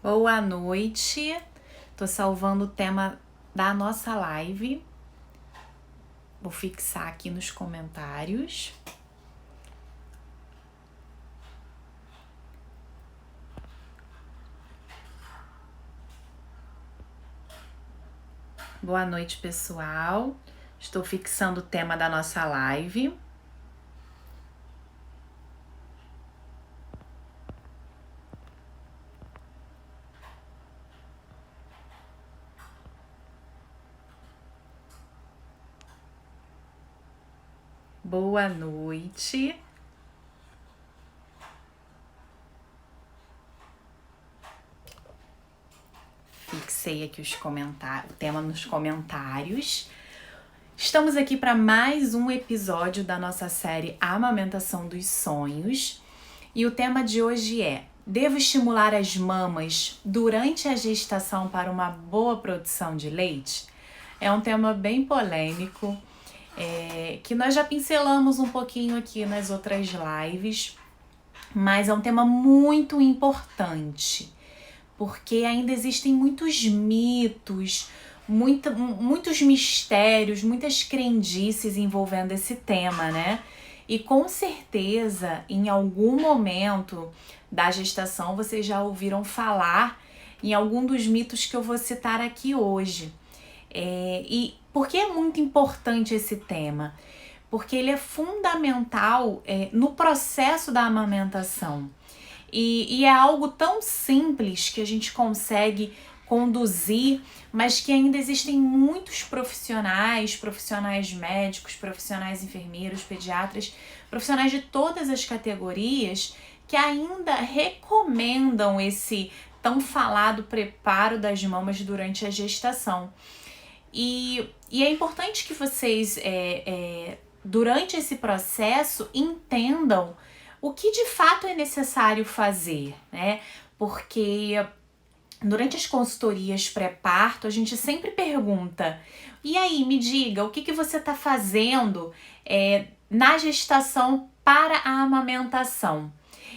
Boa noite, tô salvando o tema da nossa live, vou fixar aqui nos comentários. Boa noite, pessoal, estou fixando o tema da nossa live. Boa noite. Fixei aqui o tema nos comentários. Estamos aqui para mais um episódio da nossa série Amamentação dos Sonhos. E o tema de hoje é: devo estimular as mamas durante a gestação para uma boa produção de leite? É um tema bem polêmico, que nós já pincelamos um pouquinho aqui nas outras lives, mas é um tema muito importante, porque ainda existem muitos mitos, muitos mistérios, muitas crendices envolvendo esse tema, né? E com certeza, em algum momento da gestação, vocês já ouviram falar em algum dos mitos que eu vou citar aqui hoje. E por que é muito importante esse tema? Porque ele é fundamental no processo da amamentação. E é algo tão simples que a gente consegue conduzir, mas que ainda existem muitos profissionais médicos, profissionais enfermeiros, pediatras, profissionais de todas as categorias que ainda recomendam esse tão falado preparo das mamas durante a gestação. E é importante que vocês, durante esse processo, entendam o que de fato é necessário fazer, né? Porque durante as consultorias pré-parto, a gente sempre pergunta: e aí, me diga, o que você está fazendo na gestação para a amamentação?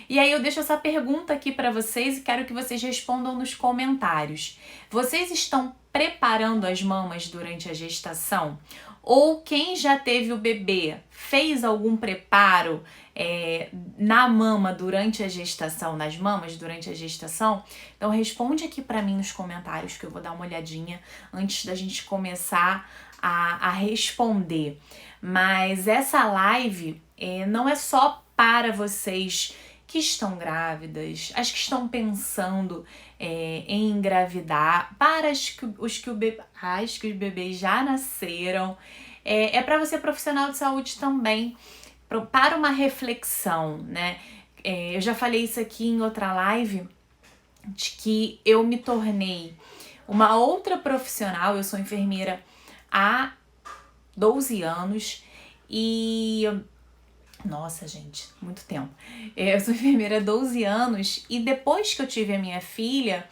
E aí eu deixo essa pergunta aqui para vocês e quero que vocês respondam nos comentários. Vocês estão preparando as mamas durante a gestação? Ou quem já teve o bebê fez algum preparo na mama durante a gestação, nas mamas durante a gestação? Então responde aqui para mim nos comentários que eu vou dar uma olhadinha antes da gente começar a responder. Mas essa live não é só para vocês que estão grávidas, as que estão pensando em engravidar, para os que os bebês já nasceram. É para você, profissional de saúde, também, para uma reflexão, né? Eu já falei isso aqui em outra live, de que eu me tornei uma outra profissional. Eu sou enfermeira há 12 anos e... Nossa, gente, muito tempo. Eu sou enfermeira há 12 anos e depois que eu tive a minha filha,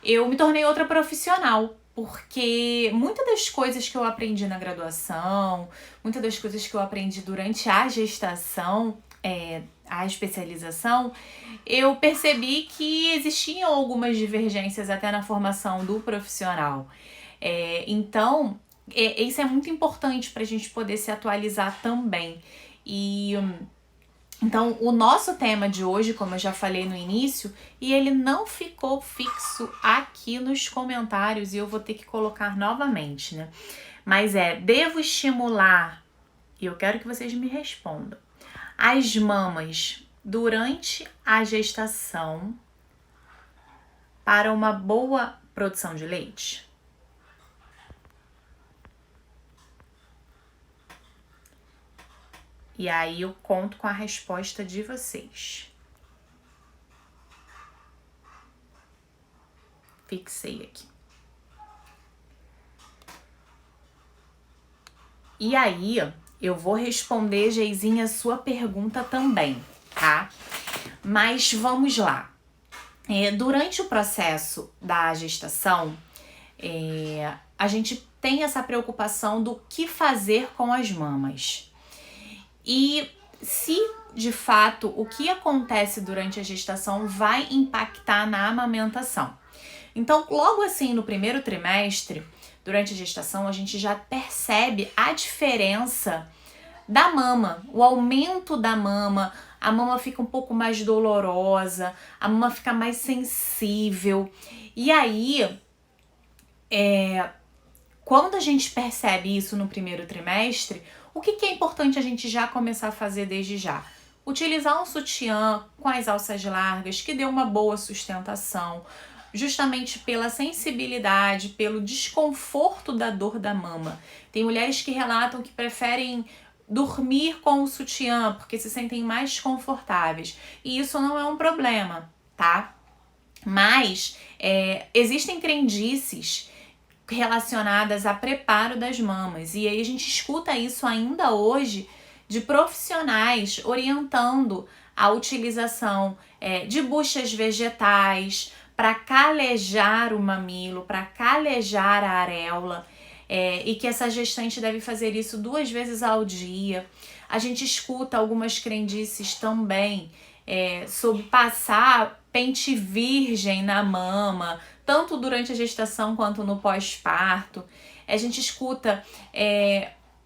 eu me tornei outra profissional, porque muitas das coisas que eu aprendi na graduação, muitas das coisas que eu aprendi durante a gestação, a especialização, eu percebi que existiam algumas divergências até na formação do profissional. Então, isso é muito importante para a gente poder se atualizar também. Então, o nosso tema de hoje, como eu já falei no início, e ele não ficou fixo aqui nos comentários e eu vou ter que colocar novamente, né? Mas devo estimular, e eu quero que vocês me respondam, as mamas durante a gestação para uma boa produção de leite? E aí eu conto com a resposta de vocês. Fixei aqui. E aí eu vou responder, Geizinha, a sua pergunta também, tá? Mas vamos lá. Durante o processo da gestação, a gente tem essa preocupação do que fazer com as mamas. E se, de fato, o que acontece durante a gestação vai impactar na amamentação. Então, logo assim, no primeiro trimestre, durante a gestação, a gente já percebe a diferença da mama, o aumento da mama. A mama fica um pouco mais dolorosa, a mama fica mais sensível. E aí, quando a gente percebe isso no primeiro trimestre, o que é importante a gente já começar a fazer desde já? Utilizar um sutiã com as alças largas, que dê uma boa sustentação, justamente pela sensibilidade, pelo desconforto da dor da mama. Tem mulheres que relatam que preferem dormir com o sutiã, porque se sentem mais confortáveis. E isso não é um problema, tá? Mas existem crendices relacionadas a preparo das mamas. E aí a gente escuta isso ainda hoje de profissionais orientando a utilização de buchas vegetais para calejar o mamilo, para calejar a areola, e que essa gestante deve fazer isso 2 vezes ao dia. A gente escuta algumas crendices também sobre passar pente virgem na mama, tanto durante a gestação quanto no pós-parto. A gente escuta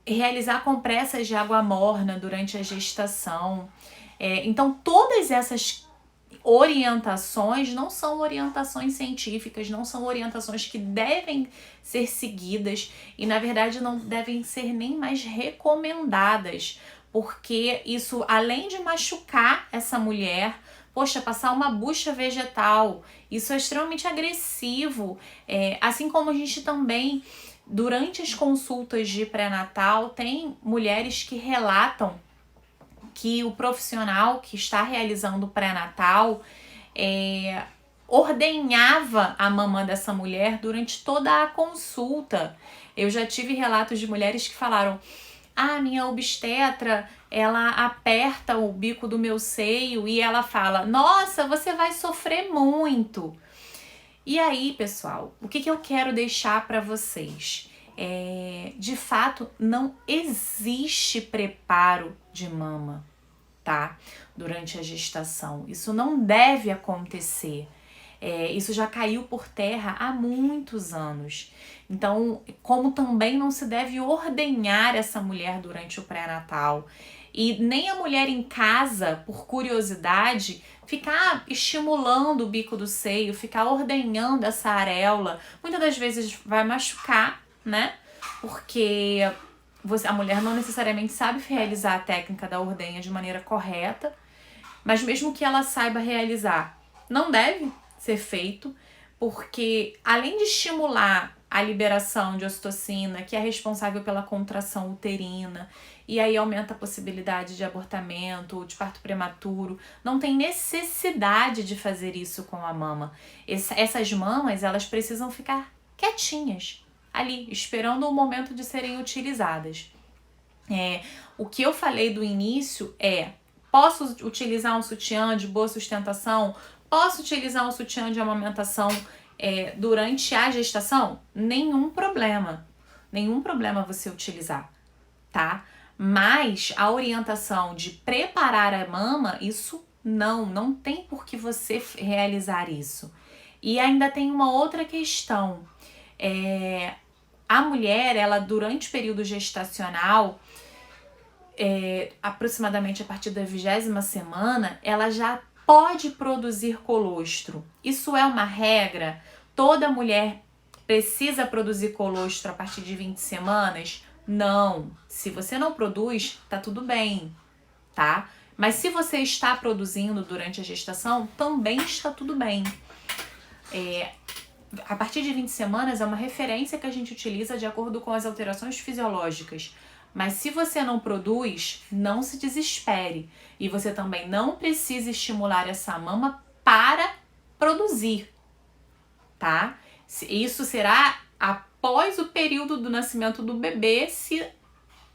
realizar compressas de água morna durante a gestação. Então, todas essas orientações não são orientações científicas, não são orientações que devem ser seguidas e, na verdade, não devem ser nem mais recomendadas, porque isso, além de machucar essa mulher, poxa, passar uma bucha vegetal, isso é extremamente agressivo. Assim como a gente também, durante as consultas de pré-natal, tem mulheres que relatam que o profissional que está realizando o pré-natal ordenhava a mama dessa mulher durante toda a consulta. Eu já tive relatos de mulheres que falaram: minha obstetra, ela aperta o bico do meu seio e ela fala: nossa, você vai sofrer muito. E aí, pessoal, o que eu quero deixar para vocês? De fato, não existe preparo de mama, tá? Durante a gestação. Isso não deve acontecer. Isso já caiu por terra há muitos anos. Então, como também não se deve ordenhar essa mulher durante o pré-natal. E nem a mulher em casa, por curiosidade, ficar estimulando o bico do seio, ficar ordenhando essa areola. Muitas das vezes vai machucar, né? Porque a mulher não necessariamente sabe realizar a técnica da ordenha de maneira correta, mas mesmo que ela saiba realizar, não deve ser feito, porque além de estimular a liberação de ocitocina, que é responsável pela contração uterina, e aí aumenta a possibilidade de abortamento ou de parto prematuro, não tem necessidade de fazer isso com a mama. Essas mamas, elas precisam ficar quietinhas ali, esperando o momento de serem utilizadas. O que eu falei do início posso utilizar um sutiã de boa sustentação? Posso utilizar um sutiã de amamentação durante a gestação? Nenhum problema. Nenhum problema você utilizar, tá? Mas a orientação de preparar a mama, isso não tem por que você realizar isso. E ainda tem uma outra questão. A mulher, ela durante o período gestacional, aproximadamente a partir da 20ª semana, ela já pode produzir colostro. Isso é uma regra? Toda mulher precisa produzir colostro a partir de 20 semanas? Não. Se você não produz, tá tudo bem, tá? Mas se você está produzindo durante a gestação, também está tudo bem. A partir de 20 semanas é uma referência que a gente utiliza de acordo com as alterações fisiológicas. Mas se você não produz, não se desespere. E você também não precisa estimular essa mama para produzir, tá? Isso será após o período do nascimento do bebê, se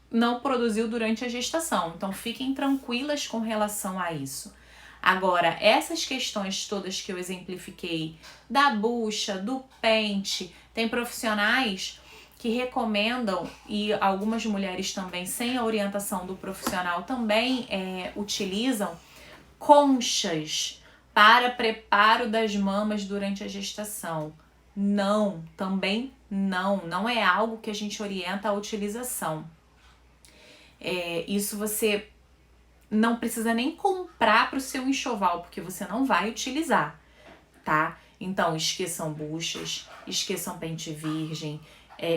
não produziu durante a gestação. Então, fiquem tranquilas com relação a isso. Agora, essas questões todas que eu exemplifiquei, da bucha, do pente, tem profissionais que recomendam, e algumas mulheres também, sem a orientação do profissional, também utilizam conchas para preparo das mamas durante a gestação. Não, também não é algo que a gente orienta a utilização. Isso você não precisa nem comprar para o seu enxoval, porque você não vai utilizar, tá? Então, esqueçam buchas, esqueçam pente virgem,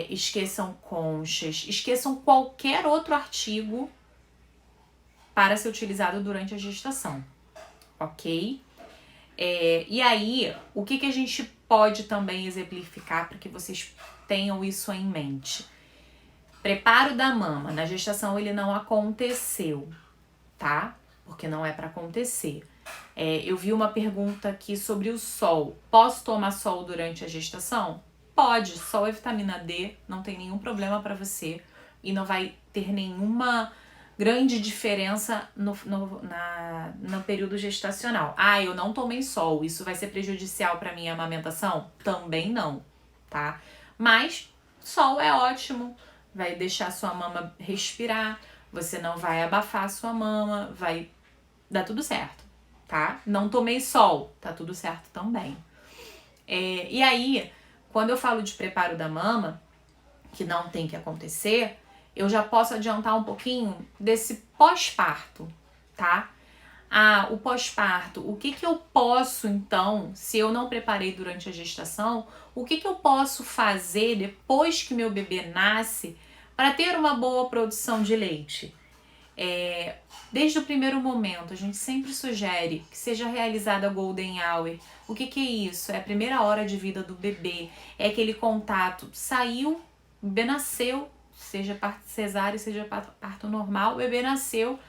esqueçam conchas, esqueçam qualquer outro artigo para ser utilizado durante a gestação, ok? E aí, o que a gente pode também exemplificar para que vocês tenham isso em mente? Preparo da mama. Na gestação ele não aconteceu, tá? Porque não é para acontecer. Eu vi uma pergunta aqui sobre o sol. Posso tomar sol durante a gestação? Pode. Sol é vitamina D, não tem nenhum problema para você e não vai ter nenhuma grande diferença no período gestacional. Eu não tomei sol, isso vai ser prejudicial para minha amamentação? Também não, tá? Mas sol é ótimo, vai deixar sua mama respirar, você não vai abafar sua mama, vai dar tudo certo, tá? Não tomei sol, tá tudo certo também. E aí, quando eu falo de preparo da mama, que não tem que acontecer, eu já posso adiantar um pouquinho desse pós-parto, tá? O pós-parto, o que eu posso então, se eu não preparei durante a gestação, o que eu posso fazer depois que meu bebê nasce para ter uma boa produção de leite? Desde o primeiro momento, a gente sempre sugere que seja realizada a Golden Hour. O que é isso? É a primeira hora de vida do bebê, é aquele contato, saiu, o bebê nasceu, seja parto cesárea, seja parto normal, o bebê nasceu,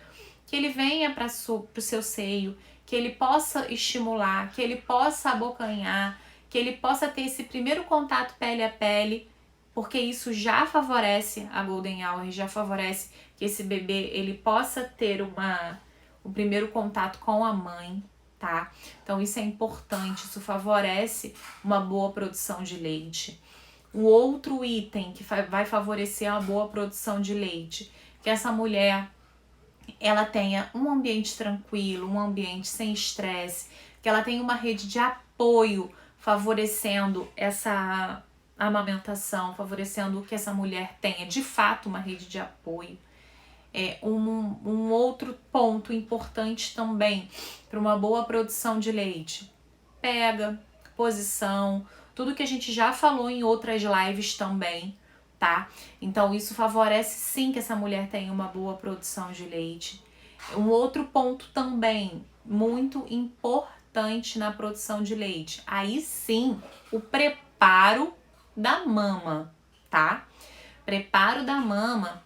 que ele venha para o seu seio, que ele possa estimular, que ele possa abocanhar, que ele possa ter esse primeiro contato pele a pele, porque isso já favorece a Golden Hour, já favorece que esse bebê ele possa ter o primeiro contato com a mãe, tá? Então isso é importante, isso favorece uma boa produção de leite. Um outro item que vai favorecer a boa produção de leite, que essa mulher ela tenha um ambiente tranquilo, um ambiente sem estresse, que ela tenha uma rede de apoio favorecendo essa amamentação, favorecendo que essa mulher tenha de fato uma rede de apoio. Um outro ponto importante também para uma boa produção de leite: pega, posição, tudo que a gente já falou em outras lives também, tá? Então isso favorece sim que essa mulher tenha uma boa produção de leite. Um outro ponto também muito importante na produção de leite, aí sim, o preparo da mama, tá? Preparo da mama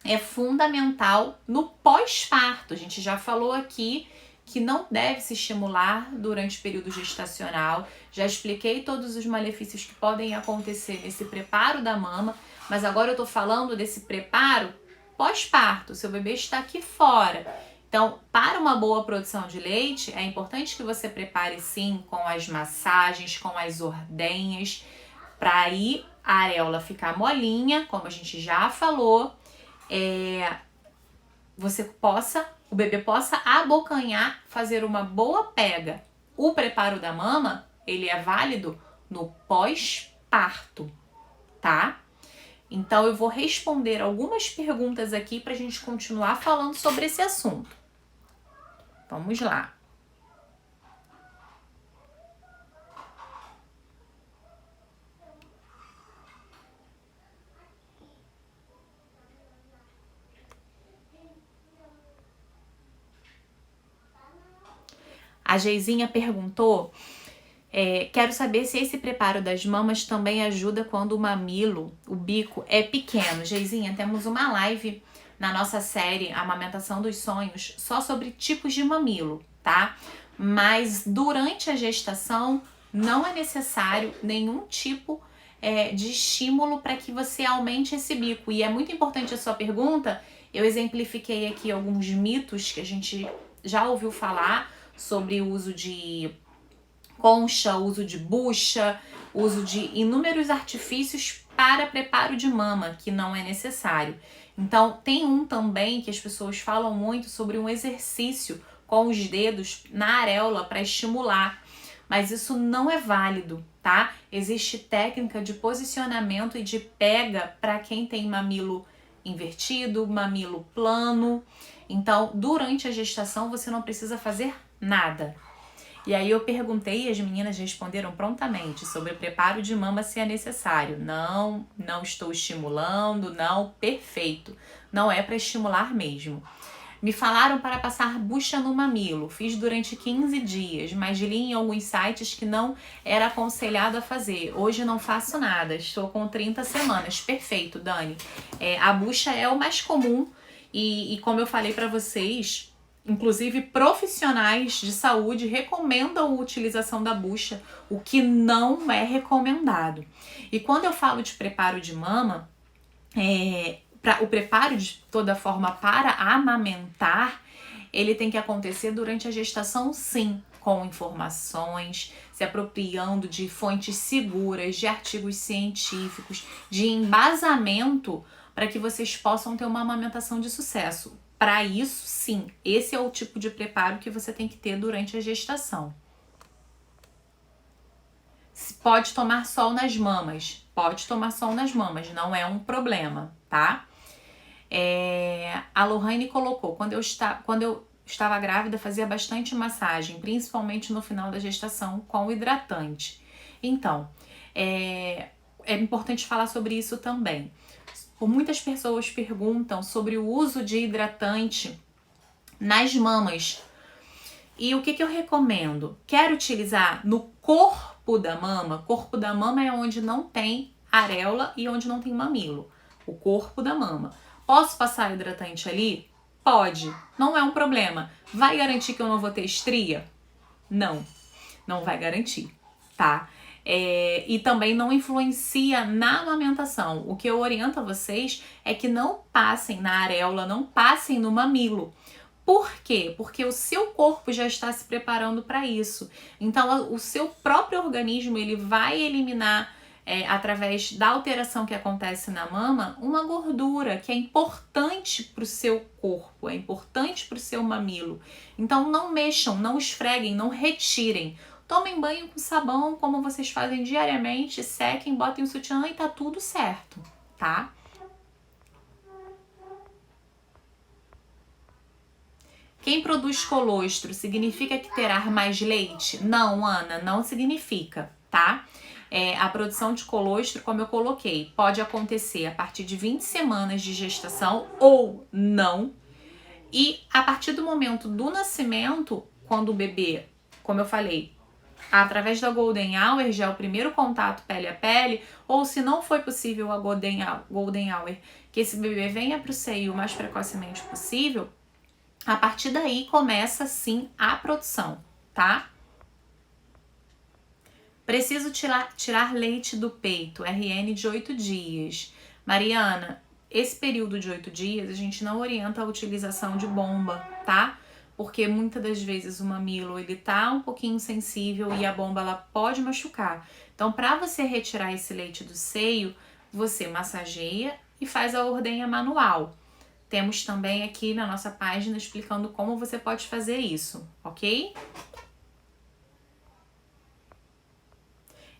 é fundamental no pós-parto. A gente já falou aqui que não deve se estimular durante o período gestacional. Já expliquei todos os malefícios que podem acontecer nesse preparo da mama, mas agora eu tô falando desse preparo pós-parto. Seu bebê está aqui fora. Então, para uma boa produção de leite, é importante que você prepare sim com as massagens, com as ordenhas, para aí a areola ficar molinha, como a gente já falou, o bebê possa abocanhar, fazer uma boa pega. O preparo da mama, ele é válido no pós-parto, tá? Então eu vou responder algumas perguntas aqui pra gente continuar falando sobre esse assunto. Vamos lá. A Geizinha perguntou, quero saber se esse preparo das mamas também ajuda quando o mamilo, o bico, é pequeno. Geizinha, temos uma live na nossa série Amamentação dos Sonhos só sobre tipos de mamilo, tá? Mas durante a gestação não é necessário nenhum tipo de estímulo para que você aumente esse bico. E é muito importante a sua pergunta, eu exemplifiquei aqui alguns mitos que a gente já ouviu falar sobre o uso de concha, uso de bucha, uso de inúmeros artifícios para preparo de mama, que não é necessário. Então, tem um também que as pessoas falam muito sobre um exercício com os dedos na areola para estimular, mas isso não é válido, tá? Existe técnica de posicionamento e de pega para quem tem mamilo invertido, mamilo plano. Então, durante a gestação, você não precisa fazer nada. E aí eu perguntei e as meninas responderam prontamente sobre o preparo de mama se é necessário. Não estou estimulando, não, perfeito. Não é para estimular mesmo. Me falaram para passar bucha no mamilo. Fiz durante 15 dias, mas li em alguns sites que não era aconselhado a fazer. Hoje não faço nada, estou com 30 semanas. Perfeito, Dani. A bucha é o mais comum e como eu falei para vocês, inclusive profissionais de saúde recomendam a utilização da bucha, o que não é recomendado. E quando eu falo de preparo de mama, o preparo de toda forma para amamentar, ele tem que acontecer durante a gestação, sim, com informações, se apropriando de fontes seguras, de artigos científicos, de embasamento para que vocês possam ter uma amamentação de sucesso. Para isso, sim, esse é o tipo de preparo que você tem que ter durante a gestação. Pode tomar sol nas mamas, não é um problema, tá? A Lohane colocou, quando eu estava grávida, fazia bastante massagem, principalmente no final da gestação, com hidratante. Então, é importante falar sobre isso também. Muitas pessoas perguntam sobre o uso de hidratante nas mamas. E o que eu recomendo? Quero utilizar no corpo da mama? Corpo da mama é onde não tem areola e onde não tem mamilo. O corpo da mama. Posso passar hidratante ali? Pode. Não é um problema. Vai garantir que eu não vou ter estria? Não. Não vai garantir, tá? E também não influencia na amamentação. O que eu oriento a vocês é que não passem na areola, não passem no mamilo. Por quê? Porque o seu corpo já está se preparando para isso. Então, o seu próprio organismo ele vai eliminar, através da alteração que acontece na mama, uma gordura que é importante para o seu corpo, é importante para o seu mamilo. Então, não mexam, não esfreguem, não retirem. Tomem banho com sabão, como vocês fazem diariamente, sequem, botem o sutiã e tá tudo certo, tá? Quem produz colostro significa que terá mais leite? Não, Ana, não significa, tá? A produção de colostro, como eu coloquei, pode acontecer a partir de 20 semanas de gestação ou não. E a partir do momento do nascimento, quando o bebê, como eu falei, através da Golden Hour, já é o primeiro contato pele a pele, ou se não foi possível a Golden Hour, que esse bebê venha para o seio o mais precocemente possível, a partir daí começa sim a produção, tá? Preciso tirar leite do peito, RN de 8 dias. Mariana, esse período de 8 dias a gente não orienta a utilização de bomba, tá? Porque muitas das vezes o mamilo ele tá um pouquinho sensível e a bomba ela pode machucar. Então, para você retirar esse leite do seio, você massageia e faz a ordenha manual. Temos também aqui na nossa página explicando como você pode fazer isso, ok?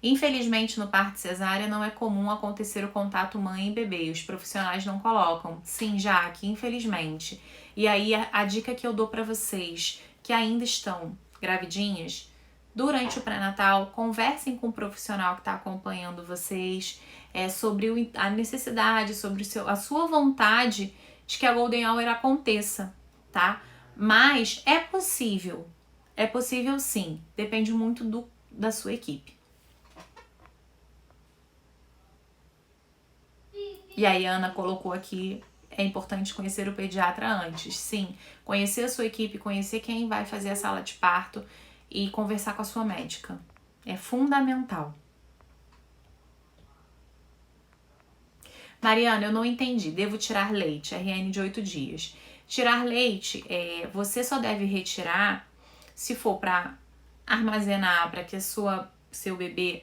Infelizmente, no parto cesárea não é comum acontecer o contato mãe e bebê. Os profissionais não colocam. Sim, Jaque, infelizmente. E aí, a dica que eu dou para vocês que ainda estão gravidinhas, durante o pré-natal, conversem com o profissional que está acompanhando vocês sobre a necessidade, sobre a sua vontade de que a Golden Hour aconteça, tá? Mas é possível sim, depende muito da sua equipe. E aí a Ana colocou aqui, é importante conhecer o pediatra antes. Sim, conhecer a sua equipe, conhecer quem vai fazer a sala de parto e conversar com a sua médica. É fundamental. Mariana, eu não entendi. Devo tirar leite, RN de 8 dias. Tirar leite, você só deve retirar se for para armazenar, para que seu bebê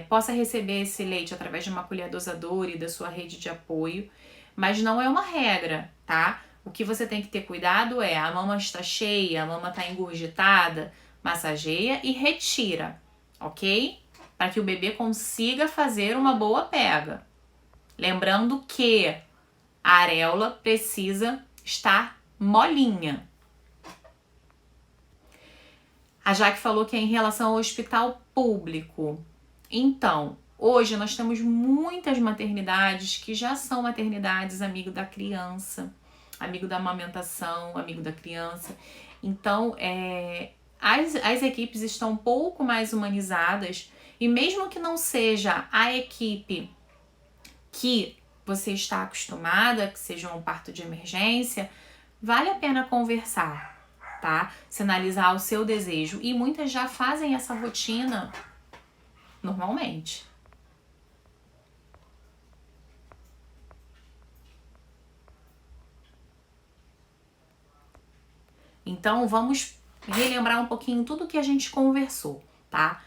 possa receber esse leite através de uma colher dosadora e da sua rede de apoio. Mas não é uma regra, tá? O que você tem que ter cuidado é, a mama está cheia, a mama está engurgitada, massageia e retira, ok? Para que o bebê consiga fazer uma boa pega. Lembrando que a areola precisa estar molinha. A Jaque falou que é em relação ao hospital público. Então, hoje nós temos muitas maternidades que já são maternidades amigo da criança, amigo da amamentação, amigo da criança. Então, as equipes estão um pouco mais humanizadas e mesmo que não seja a equipe que você está acostumada, que seja um parto de emergência, vale a pena conversar, tá? Sinalizar o seu desejo. E muitas já fazem essa rotina normalmente. Então, vamos relembrar um pouquinho tudo que a gente conversou, tá?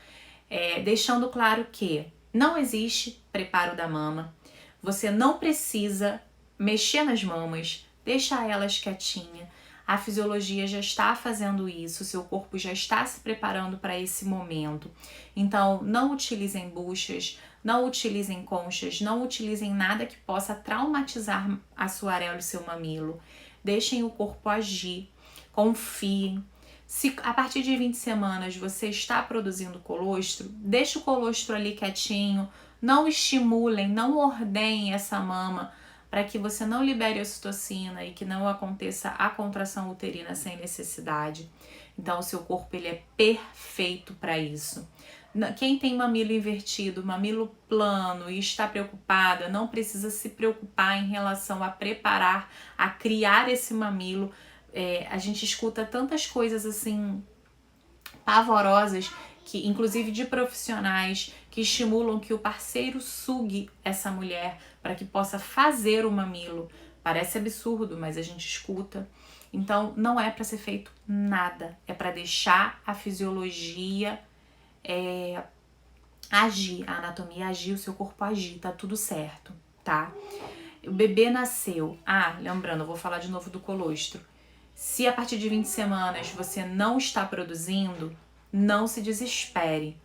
Deixando claro que não existe preparo da mama. Você não precisa mexer nas mamas, deixar elas quietinhas. A fisiologia já está fazendo isso, seu corpo já está se preparando para esse momento. Então, não utilizem buchas, não utilizem conchas, não utilizem nada que possa traumatizar a sua areola e seu mamilo. Deixem o corpo agir, confiem. Se a partir de 20 semanas você está produzindo colostro, deixe o colostro ali quietinho, não estimulem, não ordenem essa mama para que você não libere ocitocina e que não aconteça a contração uterina sem necessidade. Então o seu corpo ele é perfeito para isso. Quem tem mamilo invertido, mamilo plano e está preocupada, não precisa se preocupar em relação a preparar, a criar esse mamilo. A gente escuta tantas coisas assim pavorosas, que inclusive de profissionais que estimulam que o parceiro sugue essa mulher para que possa fazer o mamilo. Parece absurdo, mas a gente escuta. Então não é para ser feito nada, é para deixar a fisiologia agir, a anatomia agir, o seu corpo agir, tá tudo certo, tá? O bebê nasceu. Lembrando, eu vou falar de novo do colostro. Se a partir de 20 semanas você não está produzindo, não se desespere,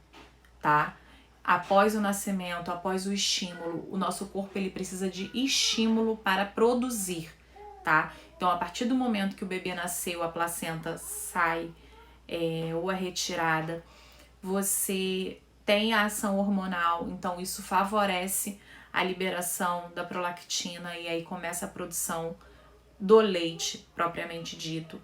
tá? Após o nascimento, após o estímulo, o nosso corpo ele precisa de estímulo para produzir, tá? Então, a partir do momento que o bebê nasceu, a placenta sai ou é retirada, você tem a ação hormonal, então isso favorece a liberação da prolactina e aí começa a produção do leite, propriamente dito.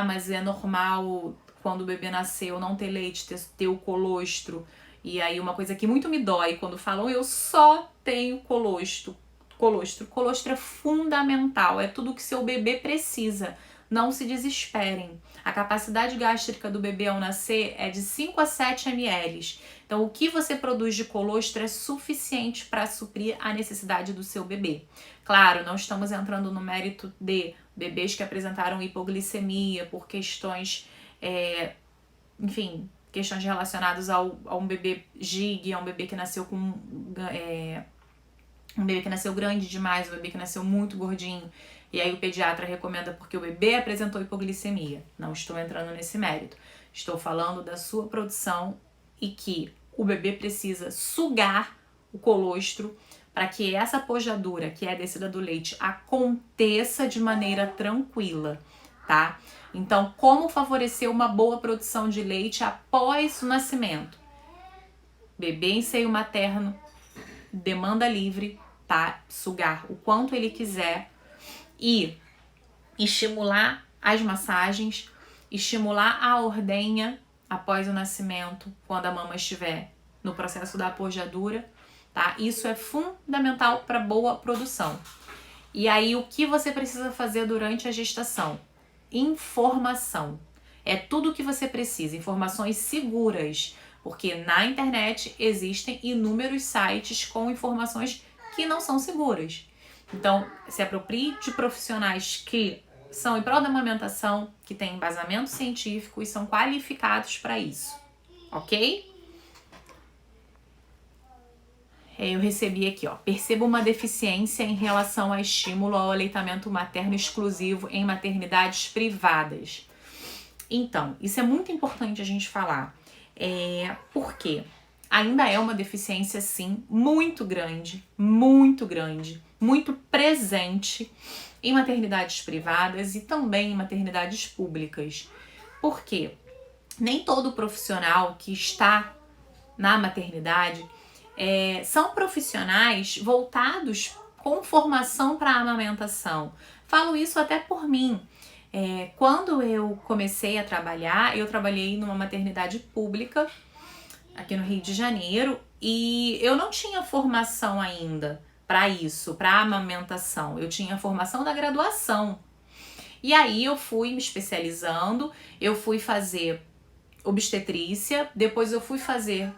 Mas é normal quando o bebê nasceu não ter leite, ter o colostro. E aí uma coisa que muito me dói quando falam eu só tenho colostro. Colostro é fundamental, é tudo que seu bebê precisa. Não se desesperem. A capacidade gástrica do bebê ao nascer é de 5 a 7 ml. Então, o que você produz de colostro é suficiente para suprir a necessidade do seu bebê. Claro, não estamos entrando no mérito de bebês que apresentaram hipoglicemia por questões, questões relacionadas a um bebê GIG, a um bebê que nasceu com um bebê que nasceu grande demais, um bebê que nasceu muito gordinho. E aí o pediatra recomenda porque o bebê apresentou hipoglicemia. Não estou entrando nesse mérito. Estou falando da sua produção e que o bebê precisa sugar o colostro para que essa pojadura, que é a descida do leite, aconteça de maneira tranquila, tá? Então, como favorecer uma boa produção de leite após o nascimento? Bebê em seio materno, demanda livre, tá? Sugar o quanto ele quiser e estimular as massagens, estimular a ordenha após o nascimento, quando a mama estiver no processo da pojadura, tá? Isso é fundamental para boa produção. E aí, o que você precisa fazer durante a gestação? Informação. É tudo o que você precisa, informações seguras, porque na internet existem inúmeros sites com informações que não são seguras. Então, se aproprie de profissionais que são em prol da amamentação, que têm embasamento científico e são qualificados para isso, ok? Eu recebi aqui, ó, percebo uma deficiência em relação ao estímulo ao aleitamento materno exclusivo em maternidades privadas. Então, isso é muito importante a gente falar. Por quê? Ainda é uma deficiência, sim, muito grande, muito presente em maternidades privadas e também em maternidades públicas. Por quê? Nem todo profissional que está na maternidade são profissionais voltados com formação para a amamentação. Falo isso até por mim. Quando eu comecei a trabalhar, eu trabalhei numa maternidade pública aqui no Rio de Janeiro e eu não tinha formação ainda para isso, para amamentação. Eu tinha formação da graduação. E aí eu fui me especializando, eu fui fazer obstetrícia, depois eu fui fazer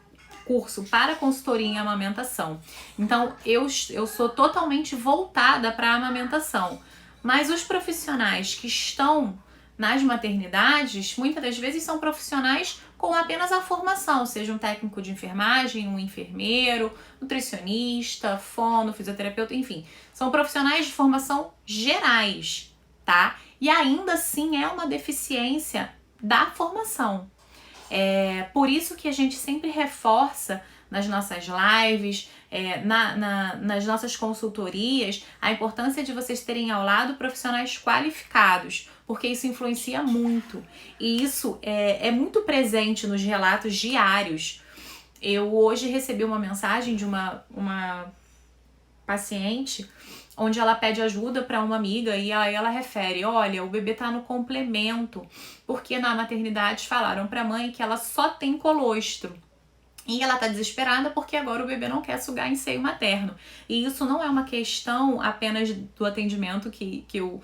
curso para consultoria em amamentação. Então eu sou totalmente voltada para a amamentação. Mas os profissionais que estão nas maternidades, muitas das vezes são profissionais com apenas a formação, seja um técnico de enfermagem, um enfermeiro, nutricionista, fono, fisioterapeuta, enfim. São profissionais de formação gerais, tá? E ainda assim é uma deficiência da formação. Por isso que a gente sempre reforça nas nossas lives, nas nossas consultorias, a importância de vocês terem ao lado profissionais qualificados, porque isso influencia muito. E isso é muito presente nos relatos diários. Eu hoje recebi uma mensagem de uma paciente onde ela pede ajuda para uma amiga e aí ela refere, olha, o bebê tá no complemento, porque na maternidade falaram para a mãe que ela só tem colostro. E ela tá desesperada porque agora o bebê não quer sugar em seio materno. E isso não é uma questão apenas do atendimento que eu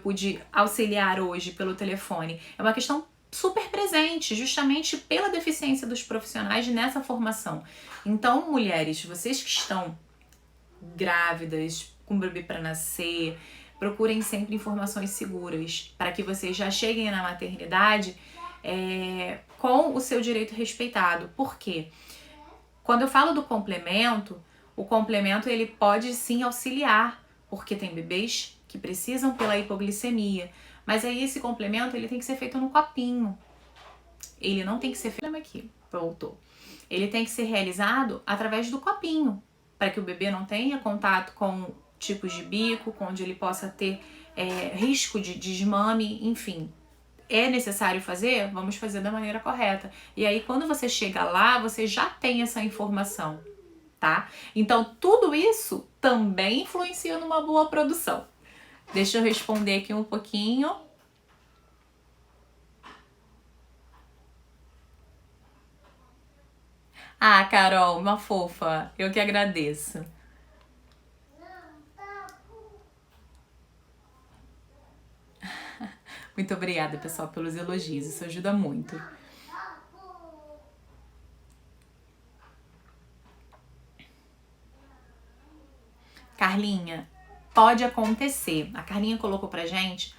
pude auxiliar hoje pelo telefone. É uma questão super presente, justamente pela deficiência dos profissionais nessa formação. Então, mulheres, vocês que estão grávidas, com bebê para nascer, procurem sempre informações seguras para que vocês já cheguem na maternidade com o seu direito respeitado. Por quê? Quando eu falo do complemento, o complemento ele pode sim auxiliar, porque tem bebês que precisam pela hipoglicemia, mas aí esse complemento ele tem que ser feito no copinho. Ele não tem que ser feito aqui, voltou. Ele tem que ser realizado através do copinho, para que o bebê não tenha contato com tipos de bico, onde ele possa ter risco de desmame, enfim. É necessário fazer? Vamos fazer da maneira correta. E aí, quando você chega lá, você já tem essa informação, tá? Então, tudo isso também influencia numa boa produção. Deixa eu responder aqui um pouquinho. Ah, Carol, uma fofa. Eu que agradeço. Muito obrigada, pessoal, pelos elogios. Isso ajuda muito. Carlinha, pode acontecer. A Carlinha colocou pra gente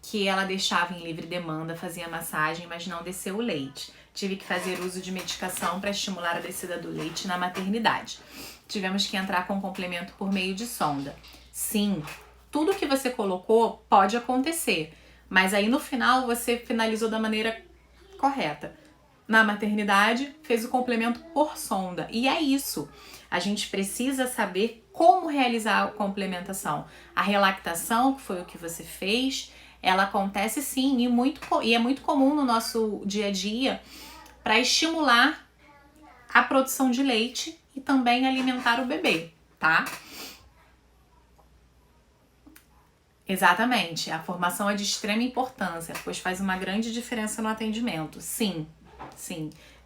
que ela deixava em livre demanda, fazia massagem, mas não desceu o leite. Tive que fazer uso de medicação para estimular a descida do leite na maternidade. Tivemos que entrar com complemento por meio de sonda. Sim, tudo que você colocou pode acontecer, mas aí no final você finalizou da maneira correta. Na maternidade, fez o complemento por sonda. E é isso. A gente precisa saber como realizar a complementação. A relactação, que foi o que você fez, ela acontece sim e é muito comum no nosso dia a dia para estimular a produção de leite e também alimentar o bebê, tá? Exatamente. A formação é de extrema importância, pois faz uma grande diferença no atendimento. Sim,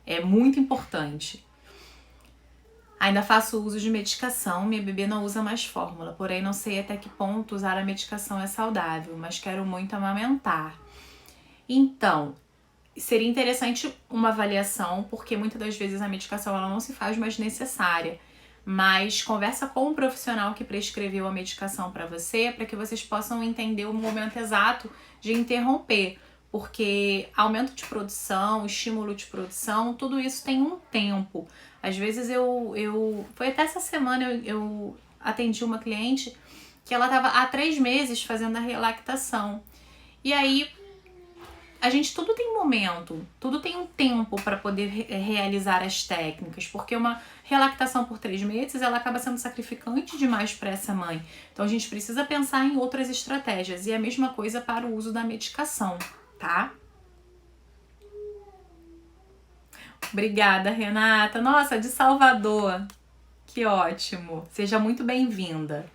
é muito importante. Ainda faço uso de medicação, minha bebê não usa mais fórmula, porém não sei até que ponto usar a medicação é saudável, mas quero muito amamentar. Então, seria interessante uma avaliação, porque muitas das vezes a medicação ela não se faz mais necessária, mas conversa com um profissional que prescreveu a medicação para você, para que vocês possam entender o momento exato de interromper, porque aumento de produção, estímulo de produção, tudo isso tem um tempo. Às vezes foi até essa semana eu atendi uma cliente que ela estava há 3 meses fazendo a relactação. E aí, tudo tem momento, tudo tem um tempo para poder realizar as técnicas, porque uma relactação por 3 meses, ela acaba sendo sacrificante demais para essa mãe. Então, a gente precisa pensar em outras estratégias, e a mesma coisa para o uso da medicação, tá? Obrigada, Renata. Nossa, de Salvador. Que ótimo. Seja muito bem-vinda.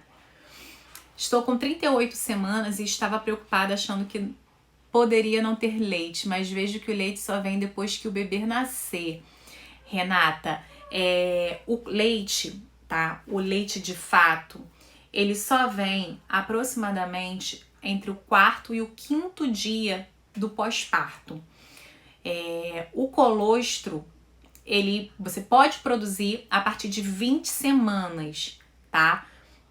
Estou com 38 semanas e estava preocupada achando que poderia não ter leite, mas vejo que o leite só vem depois que o bebê nascer. Renata, o leite, tá? O leite de fato, ele só vem aproximadamente entre o 4º e o 5º dia do pós-parto. O colostro, você pode produzir a partir de 20 semanas, tá?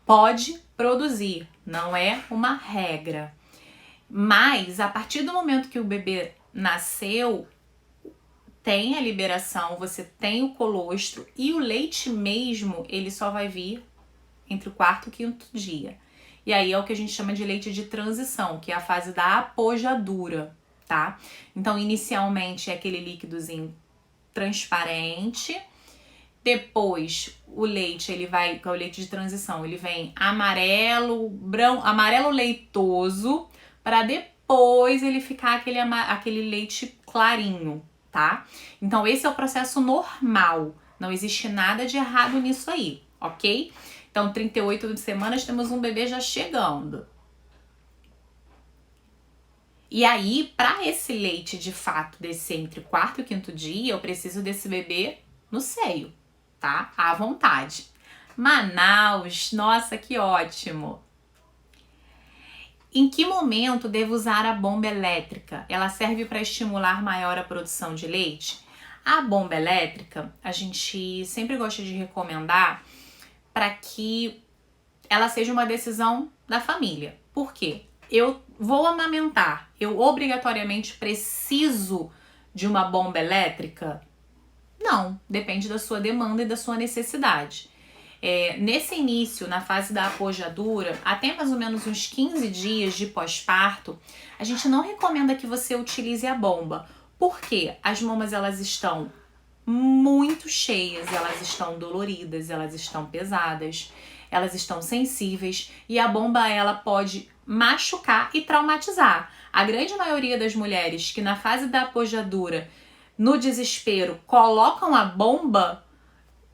Pode produzir, não é uma regra. Mas, a partir do momento que o bebê nasceu, tem a liberação, você tem o colostro e o leite mesmo, ele só vai vir entre o 4º e o 5º dia. E aí é o que a gente chama de leite de transição, que é a fase da apojadura, tá? Então, inicialmente é aquele líquidozinho transparente. Depois, o leite, que é o leite de transição, ele vem amarelo, branco, amarelo leitoso, para depois ele ficar aquele leite clarinho, tá? Então, esse é o processo normal. Não existe nada de errado nisso aí, ok? Então, 38 semanas, temos um bebê já chegando. E aí, para esse leite, de fato, descer entre o 4º e o 5º dia, eu preciso desse bebê no seio, tá? À vontade. Manaus, nossa, que ótimo! Em que momento devo usar a bomba elétrica? Ela serve para estimular maior a produção de leite? A bomba elétrica, a gente sempre gosta de recomendar para que ela seja uma decisão da família. Por quê? Eu vou amamentar, eu obrigatoriamente preciso de uma bomba elétrica? Não, depende da sua demanda e da sua necessidade. Nesse início, na fase da apojadura, até mais ou menos uns 15 dias de pós-parto, a gente não recomenda que você utilize a bomba. Por quê? As mamas, elas estão muito cheias, elas estão doloridas, elas estão pesadas, elas estão sensíveis e a bomba, ela pode machucar e traumatizar. A grande maioria das mulheres que na fase da apojadura, no desespero, colocam a bomba,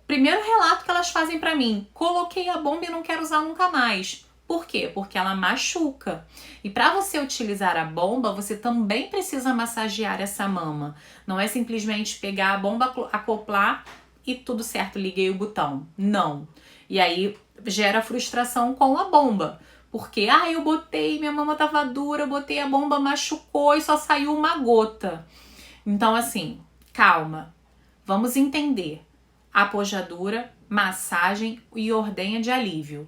primeiro relato que elas fazem pra mim: coloquei a bomba e não quero usar nunca mais. Por quê? Porque ela machuca. E para você utilizar a bomba, você também precisa massagear essa mama. Não é simplesmente pegar a bomba, acoplar e tudo certo, liguei o botão. Não. E aí gera frustração com a bomba. Porque, eu botei, minha mama tava dura, eu botei a bomba, machucou e só saiu uma gota. Então, assim, calma. Vamos entender. Apojadura, massagem e ordenha de alívio.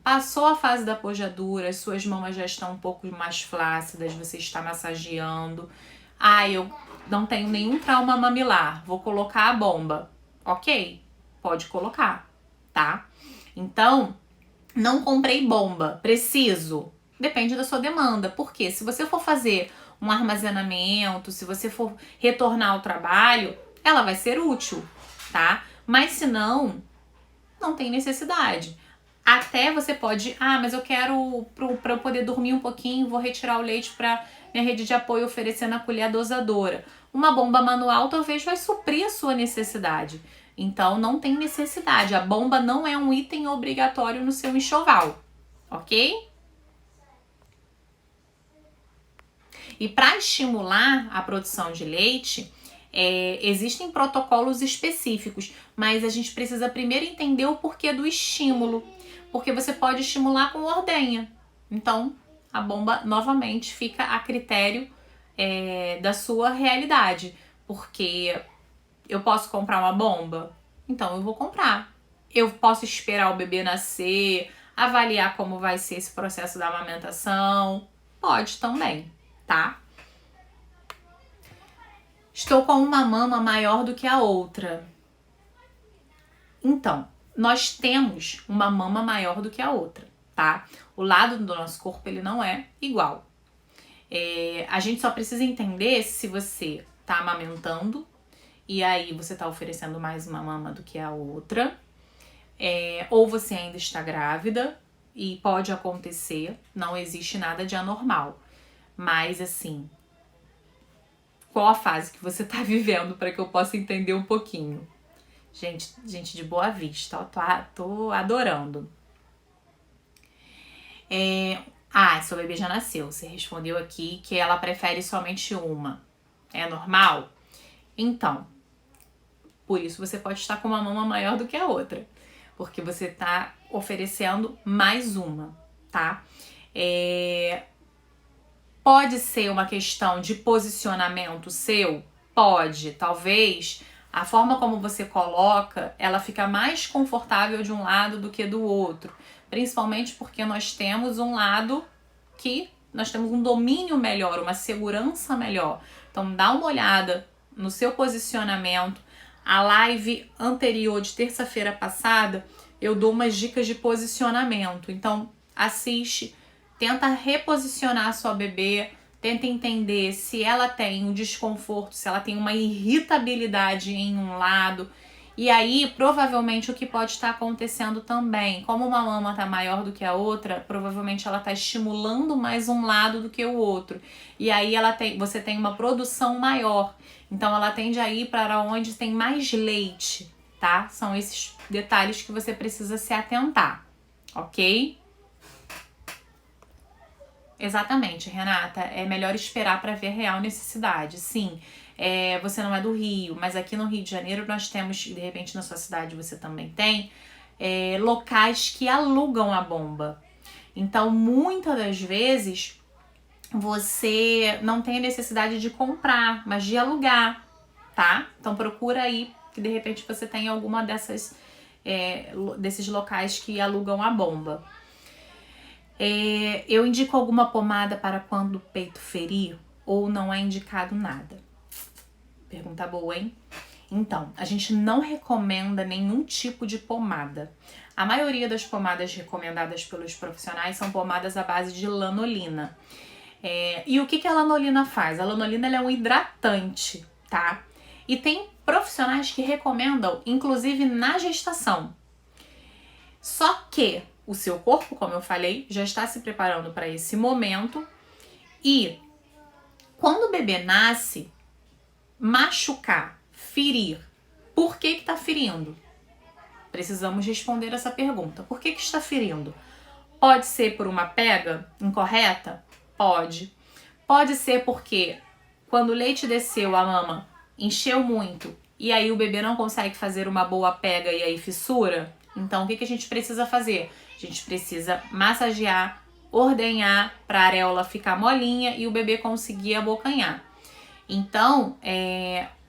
Passou a fase da apojadura, as suas mamas já estão um pouco mais flácidas, você está massageando. Eu não tenho nenhum trauma mamilar, vou colocar a bomba. Ok, pode colocar, tá? Então, não comprei bomba, preciso. Depende da sua demanda, porque se você for fazer um armazenamento, se você for retornar ao trabalho, ela vai ser útil, tá? Mas se não, não tem necessidade. Até você pode, mas eu quero, para eu poder dormir um pouquinho, vou retirar o leite para minha rede de apoio oferecendo a colher dosadora. Uma bomba manual talvez vai suprir a sua necessidade. Então não tem necessidade. A bomba não é um item obrigatório no seu enxoval, ok? E para estimular a produção de leite, existem protocolos específicos, mas a gente precisa primeiro entender o porquê do estímulo, porque você pode estimular com ordenha. Então, a bomba novamente fica a critério da sua realidade, porque eu posso comprar uma bomba? Então eu vou comprar. Eu posso esperar o bebê nascer, avaliar como vai ser esse processo da amamentação? Pode também, tá? Estou com uma mama maior do que a outra. Então, nós temos uma mama maior do que a outra, tá? O lado do nosso corpo, ele não é igual. A gente só precisa entender se você tá amamentando e aí você tá oferecendo mais uma mama do que a outra, ou você ainda está grávida e pode acontecer, não existe nada de anormal. Mas assim, qual a fase que você tá vivendo para que eu possa entender um pouquinho? Gente de Boa Vista, ó, tô adorando. Seu bebê já nasceu. Você respondeu aqui que ela prefere somente uma. É normal? Então, por isso você pode estar com uma mama maior do que a outra. Porque você tá oferecendo mais uma, tá? Pode ser uma questão de posicionamento seu? Pode, talvez a forma como você coloca, ela fica mais confortável de um lado do que do outro. Principalmente porque nós temos um lado que nós temos um domínio melhor, uma segurança melhor. Então dá uma olhada no seu posicionamento. A live anterior de terça-feira passada, eu dou umas dicas de posicionamento. Então assiste, tenta reposicionar a sua bebê, tenta entender se ela tem um desconforto, se ela tem uma irritabilidade em um lado. E aí, provavelmente, o que pode estar acontecendo também, como uma mama está maior do que a outra, provavelmente ela está estimulando mais um lado do que o outro. E aí você tem uma produção maior. Então ela tende a ir para onde tem mais leite, tá? São esses detalhes que você precisa se atentar, ok? Exatamente, Renata. É melhor esperar para ver a real necessidade. Sim, você não é do Rio, mas aqui no Rio de Janeiro nós temos, de repente na sua cidade você também tem, locais que alugam a bomba. Então, muitas das vezes, você não tem a necessidade de comprar, mas de alugar, tá? Então, procura aí que de repente você tem alguma desses locais que alugam a bomba. Eu indico alguma pomada para quando o peito ferir ou não é indicado nada? Pergunta boa, hein? Então, a gente não recomenda nenhum tipo de pomada. A maioria das pomadas recomendadas pelos profissionais são pomadas à base de lanolina. E o que a lanolina faz? A lanolina ela é um hidratante, tá? E tem profissionais que recomendam, inclusive na gestação. Só que o seu corpo, como eu falei, já está se preparando para esse momento e quando o bebê nasce, machucar, ferir, por que está ferindo? Precisamos responder essa pergunta. Por que está ferindo? Pode ser por uma pega incorreta? Pode. Pode ser porque quando o leite desceu, a mama encheu muito e aí o bebê não consegue fazer uma boa pega e aí fissura? Então, o que a gente precisa fazer? A gente precisa massagear, ordenhar para a areola ficar molinha e o bebê conseguir abocanhar. Então,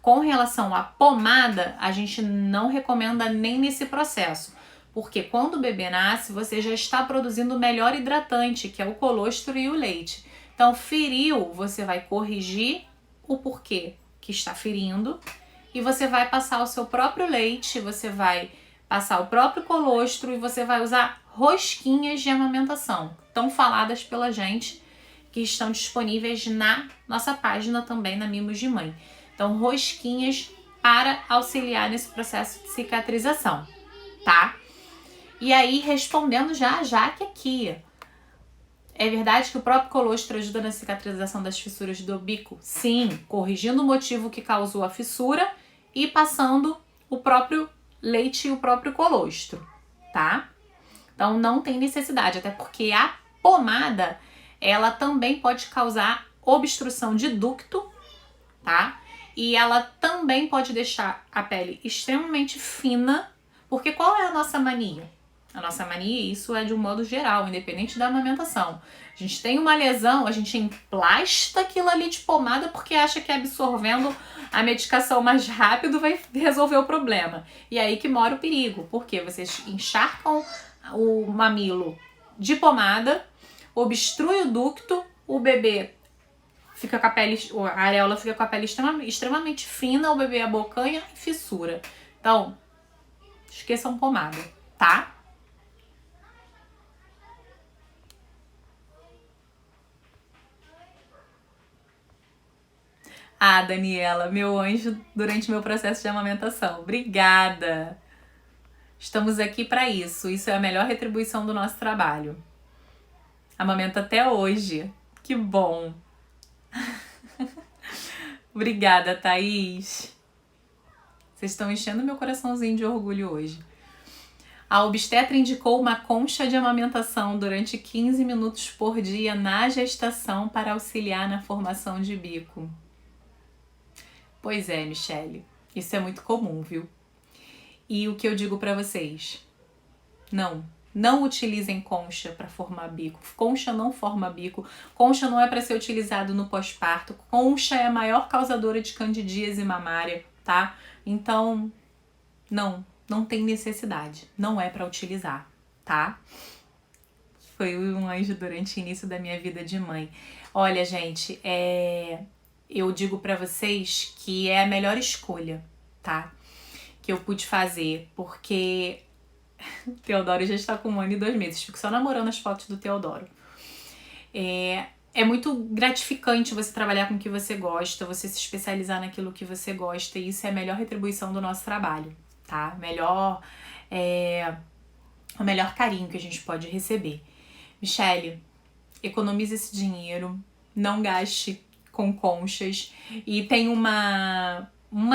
com relação à pomada, a gente não recomenda nem nesse processo. Porque quando o bebê nasce, você já está produzindo o melhor hidratante, que é o colostro e o leite. Então, feriu, você vai corrigir o porquê que está ferindo e você vai passar o seu próprio leite, você vai passar o próprio colostro e você vai usar rosquinhas de amamentação, tão faladas pela gente, que estão disponíveis na nossa página também, na Mimos de Mãe. Então, rosquinhas para auxiliar nesse processo de cicatrização, tá? E aí, respondendo já que aqui, é verdade que o próprio colostro ajuda na cicatrização das fissuras do bico? Sim, corrigindo o motivo que causou a fissura e passando o próprio leite e o próprio colostro, tá? Então não tem necessidade, até porque a pomada, ela também pode causar obstrução de ducto, tá? E ela também pode deixar a pele extremamente fina, porque qual é a nossa mania? A nossa mania, isso é de um modo geral, independente da amamentação. A gente tem uma lesão, a gente emplasta aquilo ali de pomada porque acha que absorvendo a medicação mais rápido vai resolver o problema. E aí que mora o perigo, porque vocês encharcam o mamilo de pomada, obstrui o ducto, o bebê fica com a pele, a areola fica com a pele extremamente fina, o bebê abocanha e fissura. Então, esqueçam pomada, tá? Ah, Daniela, meu anjo durante meu processo de amamentação. Obrigada! Estamos aqui para isso. Isso é a melhor retribuição do nosso trabalho. Amamento até hoje. Que bom! Obrigada, Thaís. Vocês estão enchendo meu coraçãozinho de orgulho hoje. A obstetra indicou uma concha de amamentação durante 15 minutos por dia na gestação para auxiliar na formação de bico. Pois é, Michele. Isso é muito comum, viu? E o que eu digo para vocês? Não utilizem concha para formar bico. Concha não forma bico. Concha não é para ser utilizado no pós-parto. Concha é a maior causadora de candidíase mamária, tá? Então, não tem necessidade. Não é para utilizar, tá? Foi um anjo durante o início da minha vida de mãe. Olha, gente, eu digo para vocês que é a melhor escolha, tá? Que eu pude fazer, porque o Teodoro já está com 1 ano e 2 meses. Fico só namorando as fotos do Teodoro. É muito gratificante você trabalhar com o que você gosta, você se especializar naquilo que você gosta, e isso é a melhor retribuição do nosso trabalho, tá? O melhor carinho que a gente pode receber. Michele, economize esse dinheiro, não gaste com conchas. E tem uma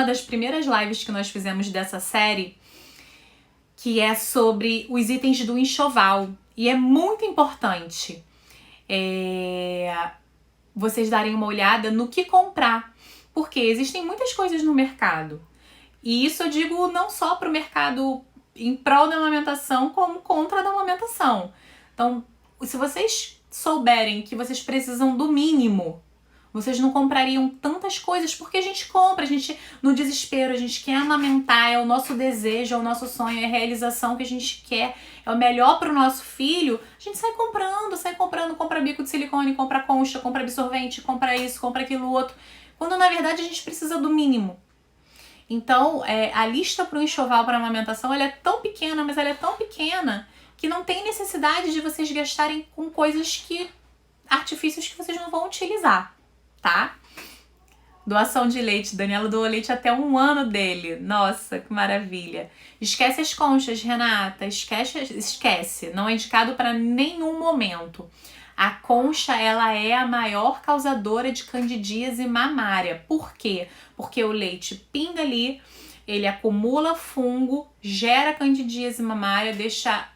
das primeiras lives que nós fizemos dessa série, que é sobre os itens do enxoval. E é muito importante vocês darem uma olhada no que comprar. Porque existem muitas coisas no mercado. E isso eu digo não só para o mercado em prol da amamentação, como contra da amamentação. Então, se vocês souberem que vocês precisam do mínimo, vocês não comprariam tantas coisas, porque a gente compra, no desespero, a gente quer amamentar, é o nosso desejo, é o nosso sonho, é a realização que a gente quer, é o melhor para o nosso filho, a gente sai comprando, compra bico de silicone, compra concha, compra absorvente, compra isso, compra aquilo outro, quando na verdade a gente precisa do mínimo. Então, a lista para o enxoval para amamentação, ela é tão pequena, mas ela é tão pequena que não tem necessidade de vocês gastarem com artifícios que vocês não vão utilizar, tá? Doação de leite. Daniela doou leite até 1 ano dele. Nossa, que maravilha. Esquece as conchas, Renata. Esquece. Não é indicado para nenhum momento. A concha, ela é a maior causadora de candidíase mamária. Por quê? Porque o leite pinga ali, ele acumula fungo, gera candidíase mamária, deixa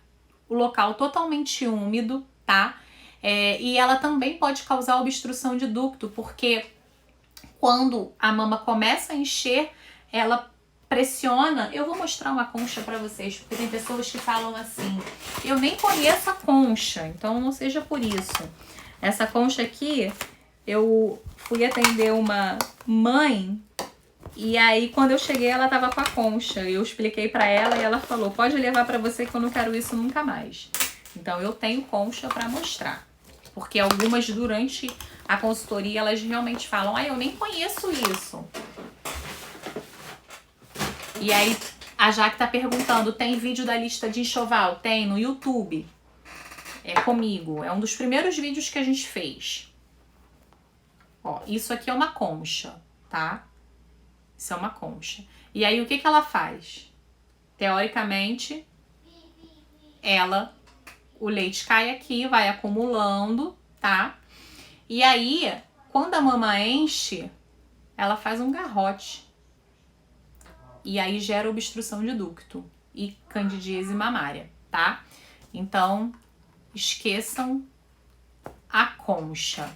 o local totalmente úmido, tá? E ela também pode causar obstrução de ducto, porque quando a mama começa a encher, ela pressiona. Eu vou mostrar uma concha pra vocês, porque tem pessoas que falam assim, eu nem conheço a concha, então não seja por isso. Essa concha aqui, eu fui atender uma mãe, e aí quando eu cheguei ela tava com a concha, eu expliquei pra ela e ela falou, pode levar pra você que eu não quero isso nunca mais. Então eu tenho concha pra mostrar, porque algumas durante a consultoria elas realmente falam, eu nem conheço isso. E aí a Jaque tá perguntando, tem vídeo da lista de enxoval? Tem no YouTube. É comigo, é um dos primeiros vídeos que a gente fez. Ó, isso aqui é uma concha, tá? Isso é uma concha. E aí o que ela faz? Teoricamente, o leite cai aqui, vai acumulando, tá? E aí, quando a mama enche, ela faz um garrote. E aí gera obstrução de ducto e candidíase mamária, tá? Então, esqueçam a concha.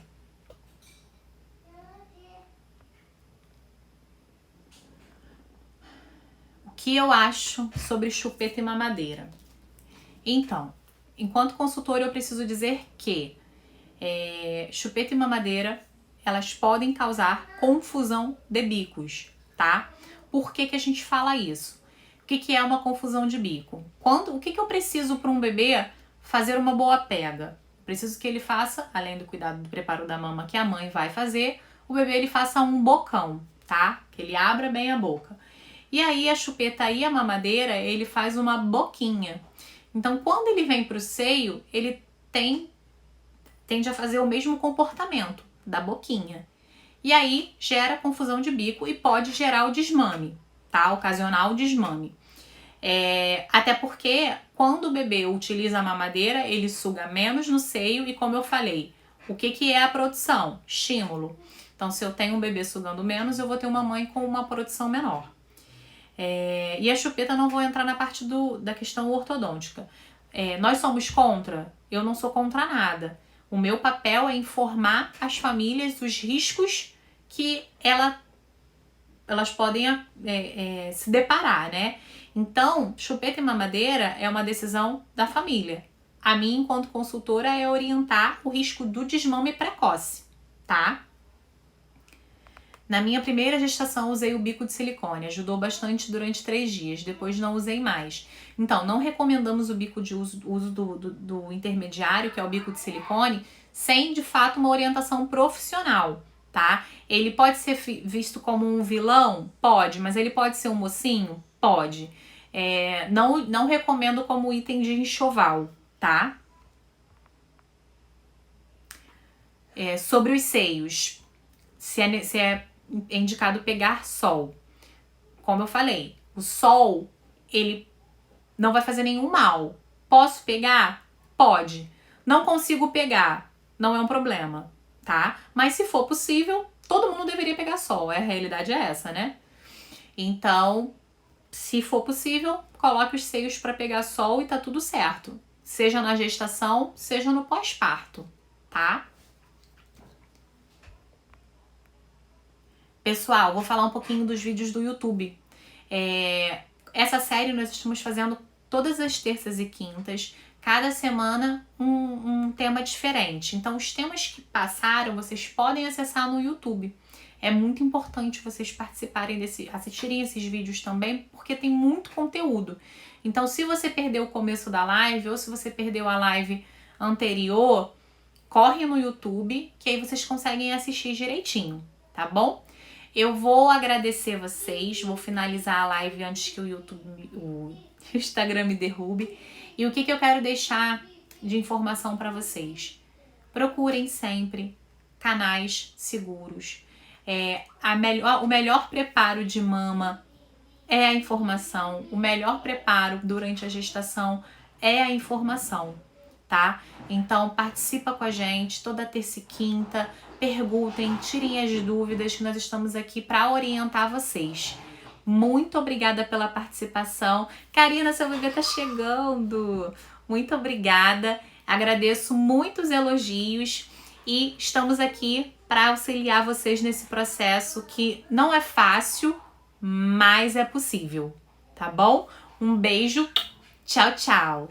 O que eu acho sobre chupeta e mamadeira? Então, enquanto consultora, eu preciso dizer que chupeta e mamadeira, elas podem causar confusão de bicos, tá? Por que a gente fala isso? O que é uma confusão de bico? O que eu preciso para um bebê fazer uma boa pega? Preciso que ele faça, além do cuidado do preparo da mama que a mãe vai fazer, o bebê ele faça um bocão, tá? Que ele abra bem a boca. E aí a chupeta e a mamadeira, ele faz uma boquinha. Então, quando ele vem pro seio, ele tende a fazer o mesmo comportamento da boquinha. E aí gera confusão de bico e pode gerar o desmame, tá? Ocasionar o desmame. Até porque quando o bebê utiliza a mamadeira, ele suga menos no seio e, como eu falei, o que é a produção? Estímulo. Então, se eu tenho um bebê sugando menos, eu vou ter uma mãe com uma produção menor. E a chupeta, não vou entrar na parte da questão ortodôntica. Nós somos contra? Eu não sou contra nada. O meu papel é informar as famílias dos riscos que elas podem se deparar, né? Então, chupeta e mamadeira é uma decisão da família. A minha, enquanto consultora, é orientar o risco do desmame precoce, tá? Na minha primeira gestação, usei o bico de silicone. Ajudou bastante durante 3 dias. Depois não usei mais. Então, não recomendamos o bico de uso do intermediário, que é o bico de silicone, sem, de fato, uma orientação profissional, tá? Ele pode ser visto como um vilão? Pode. Mas ele pode ser um mocinho? Pode. Não recomendo como item de enxoval, tá? Sobre os seios. Se é indicado pegar sol. Como eu falei, o sol, ele não vai fazer nenhum mal. Posso pegar? Pode. Não consigo pegar? Não é um problema, tá? Mas se for possível, todo mundo deveria pegar sol. A realidade é essa, né? Então, se for possível, coloque os seios para pegar sol e tá tudo certo. Seja na gestação, seja no pós-parto, tá? Pessoal, vou falar um pouquinho dos vídeos do YouTube. Essa série nós estamos fazendo todas as terças e quintas, cada semana um tema diferente. Então, os temas que passaram, vocês podem acessar no YouTube. É muito importante vocês participarem assistirem esses vídeos também, porque tem muito conteúdo. Então, se você perdeu o começo da live, ou se você perdeu a live anterior, corre no YouTube, que aí vocês conseguem assistir direitinho, tá bom? Eu vou agradecer vocês, vou finalizar a live antes que o Instagram me derrube. E o que eu quero deixar de informação para vocês? Procurem sempre canais seguros. O melhor preparo de mama é a informação. O melhor preparo durante a gestação é a informação, tá? Então participa com a gente toda terça e quinta. Perguntem, tirem as dúvidas, que nós estamos aqui para orientar vocês. Muito obrigada pela participação. Karina, seu bebê tá chegando. Muito obrigada. Agradeço muitos elogios e estamos aqui para auxiliar vocês nesse processo que não é fácil, mas é possível, tá bom? Um beijo. Tchau, tchau.